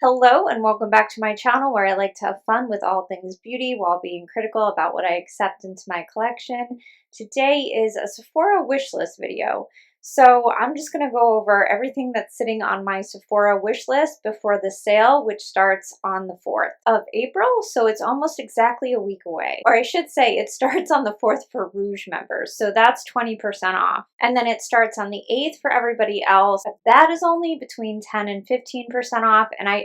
Hello and welcome back to my channel where I like to have fun with all things beauty while being critical about what I accept into my collection. Today is a Sephora wish list video. So I'm just going to go over everything that's sitting on my Sephora wish list before the sale, which starts on the 4th of April. So it's almost exactly a week away. Or I should say it starts on the 4th for Rouge members. So that's 20% off. And then it starts on the 8th for everybody else. That is only between 10 and 15% off. And I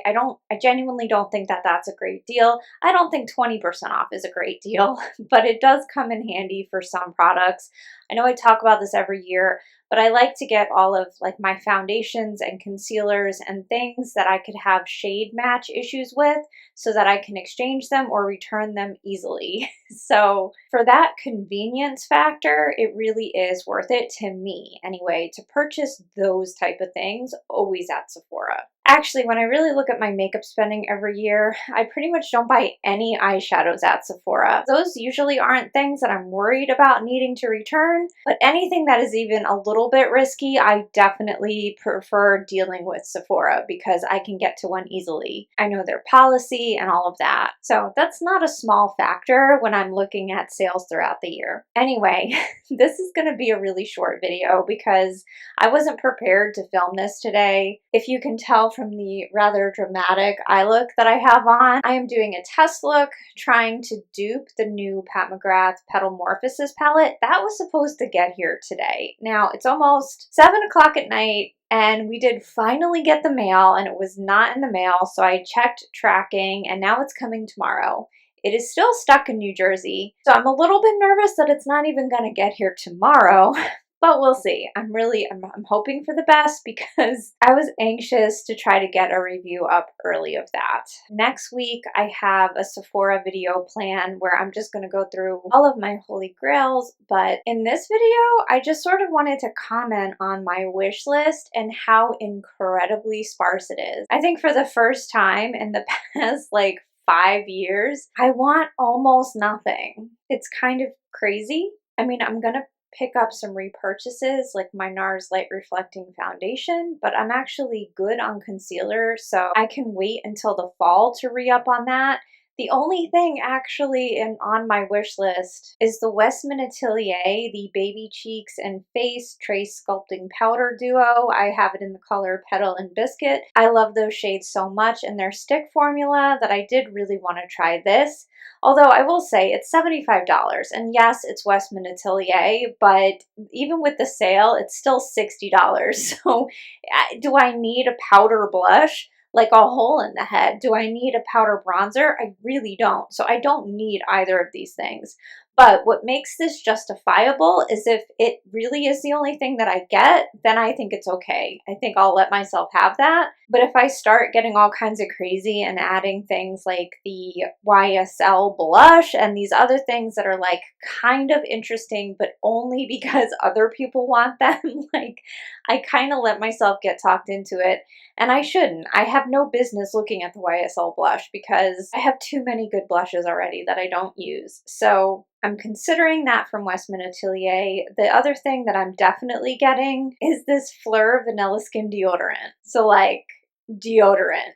genuinely don't think that that's a great deal. I don't think 20% off is a great deal, but it does come in handy for some products. I know I talk about this every year, but I like to get all of like my foundations and concealers and things that I could have shade match issues with so that I can exchange them or return them easily. So for that convenience factor, it really is worth it to me anyway to purchase those type of things always at Sephora. Actually, when I really look at my makeup spending every year, I pretty much don't buy any eyeshadows at Sephora. Those usually aren't things that I'm worried about needing to return, but anything that is even a little bit risky, I definitely prefer dealing with Sephora because I can get to one easily. I know their policy and all of that. So that's not a small factor when I'm looking at sales throughout the year. Anyway, this is going to be a really short video because I wasn't prepared to film this today. If you can tell from the rather dramatic eye look that I have on, I am doing a test look trying to dupe the new Pat McGrath Petalmorphosis palette. That was supposed to get here today. Now it's almost 7 o'clock at night and we did finally get the mail and it was not in the mail, so I checked tracking and now it's coming tomorrow. It is still stuck in New Jersey, so I'm a little bit nervous that it's not even going to get here tomorrow. But we'll see. I'm hoping for the best because I was anxious to try to get a review up early of that. Next week, I have a Sephora video plan where I'm just going to go through all of my holy grails. But in this video, I just sort of wanted to comment on my wish list and how incredibly sparse it is. I think for the first time in the past, 5 years, I want almost nothing. It's kind of crazy. I mean, I'm gonna pick up some repurchases like my NARS Light Reflecting Foundation, but I'm actually good on concealer, so I can wait until the fall to re-up on that. The only thing actually on my wish list is the Westman Atelier, the Baby Cheeks and Face Trace Sculpting Powder Duo. I have it in the color Petal and Biscuit. I love those shades so much and their stick formula that I did really want to try this. Although I will say it's $75, and yes, it's Westman Atelier, but even with the sale, it's still $60. So do I need a powder blush? Like a hole in the head? Do I need a powder bronzer? I really don't. So I don't need either of these things. But what makes this justifiable is if it really is the only thing that I get, then I think it's okay. I think I'll let myself have that. But if I start getting all kinds of crazy and adding things like the YSL blush and these other things that are like kind of interesting, but only because other people want them, I kind of let myself get talked into it. And I shouldn't. I have no business looking at the YSL blush because I have too many good blushes already that I don't use. So I'm considering that from Westman Atelier. The other thing that I'm definitely getting is this Phlur Vanilla Skin Deodorant. So deodorant.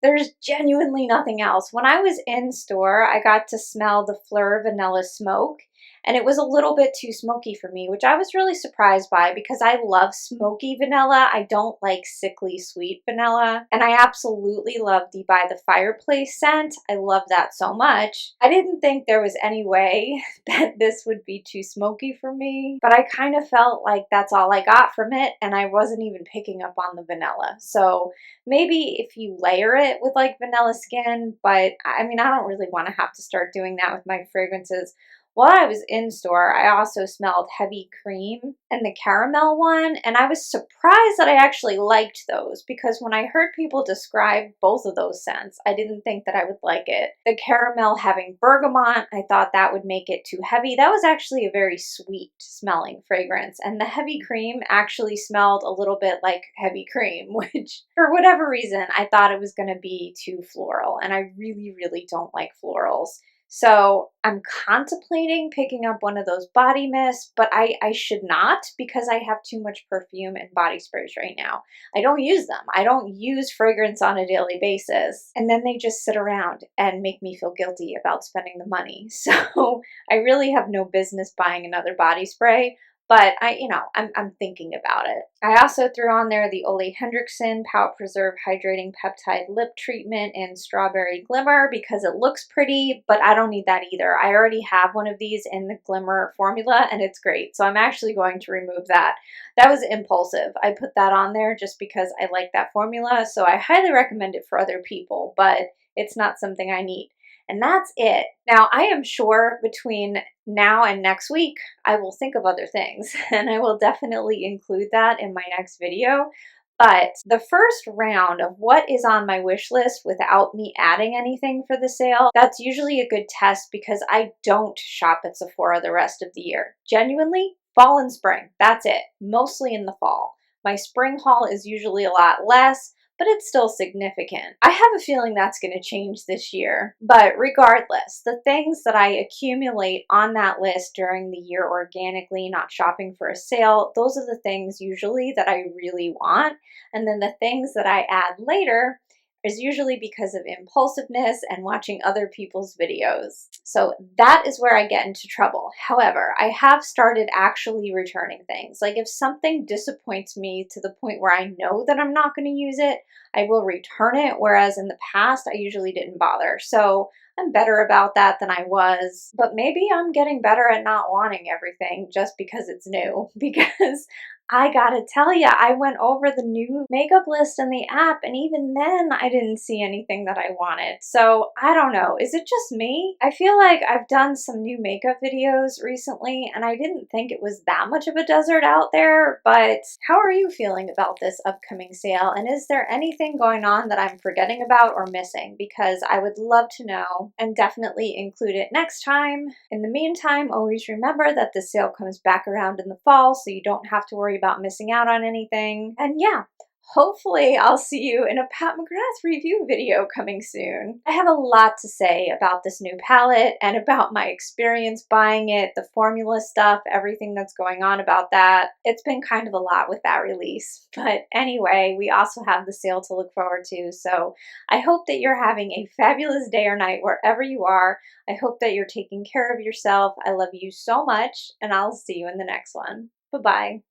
There's genuinely nothing else. When I was in store, I got to smell the Phlur Vanilla Smoke, and it was a little bit too smoky for me, which I was really surprised by because I love smoky vanilla. I don't like sickly sweet vanilla. And I absolutely love the By the Fireplace scent. I love that so much. I didn't think there was any way that this would be too smoky for me, but I kind of felt like that's all I got from it, and I wasn't even picking up on the vanilla. So maybe if you layer it with vanilla skin, but I mean, I don't really want to have to start doing that with my fragrances. While I was in store, I also smelled Heavy Cream and the caramel one, and I was surprised that I actually liked those because when I heard people describe both of those scents, I didn't think that I would like it. The caramel having bergamot, I thought that would make it too heavy. That was actually a very sweet smelling fragrance, and the Heavy Cream actually smelled a little bit like heavy cream, which for whatever reason, I thought it was going to be too floral, and I really, really don't like florals. So I'm contemplating picking up one of those body mists, but I should not because I have too much perfume and body sprays right now. I don't use them. I don't use fragrance on a daily basis. And then they just sit around and make me feel guilty about spending the money. So I really have no business buying another body spray. But I'm thinking about it. I also threw on there the Olehenriksen Pout Preserve Hydrating Peptide Lip Treatment in Strawberry Glimmer because it looks pretty, but I don't need that either. I already have one of these in the Glimmer formula and it's great. So I'm actually going to remove that. That was impulsive. I put that on there just because I like that formula. So I highly recommend it for other people, but it's not something I need. And that's it. Now, I am sure between now and next week, I will think of other things, and I will definitely include that in my next video. But the first round of what is on my wish list without me adding anything for the sale, that's usually a good test because I don't shop at Sephora the rest of the year. Genuinely, fall and spring, that's it, mostly in the fall. My spring haul is usually a lot less, but it's still significant. I have a feeling that's going to change this year. But regardless, the things that I accumulate on that list during the year organically, not shopping for a sale, those are the things usually that I really want. And then the things that I add later is usually because of impulsiveness and watching other people's videos. So that is where I get into trouble. However, I have started actually returning things. Like if something disappoints me to the point where I know that I'm not going to use it, I will return it, whereas in the past I usually didn't bother. So I'm better about that than I was, but maybe I'm getting better at not wanting everything just because it's new, because I gotta tell you, I went over the new makeup list in the app, and even then I didn't see anything that I wanted. So I don't know, is it just me? I feel like I've done some new makeup videos recently, and I didn't think it was that much of a desert out there, but how are you feeling about this upcoming sale? And is there anything going on that I'm forgetting about or missing? Because I would love to know and definitely include it next time. In the meantime, always remember that the sale comes back around in the fall, so you don't have to worry about missing out on anything. And yeah, hopefully I'll see you in a Pat McGrath review video coming soon. I have a lot to say about this new palette and about my experience buying it, the formula stuff, everything that's going on about that. It's been kind of a lot with that release. But anyway, we also have the sale to look forward to. So I hope that you're having a fabulous day or night wherever you are. I hope that you're taking care of yourself. I love you so much, and I'll see you in the next one. Bye-bye.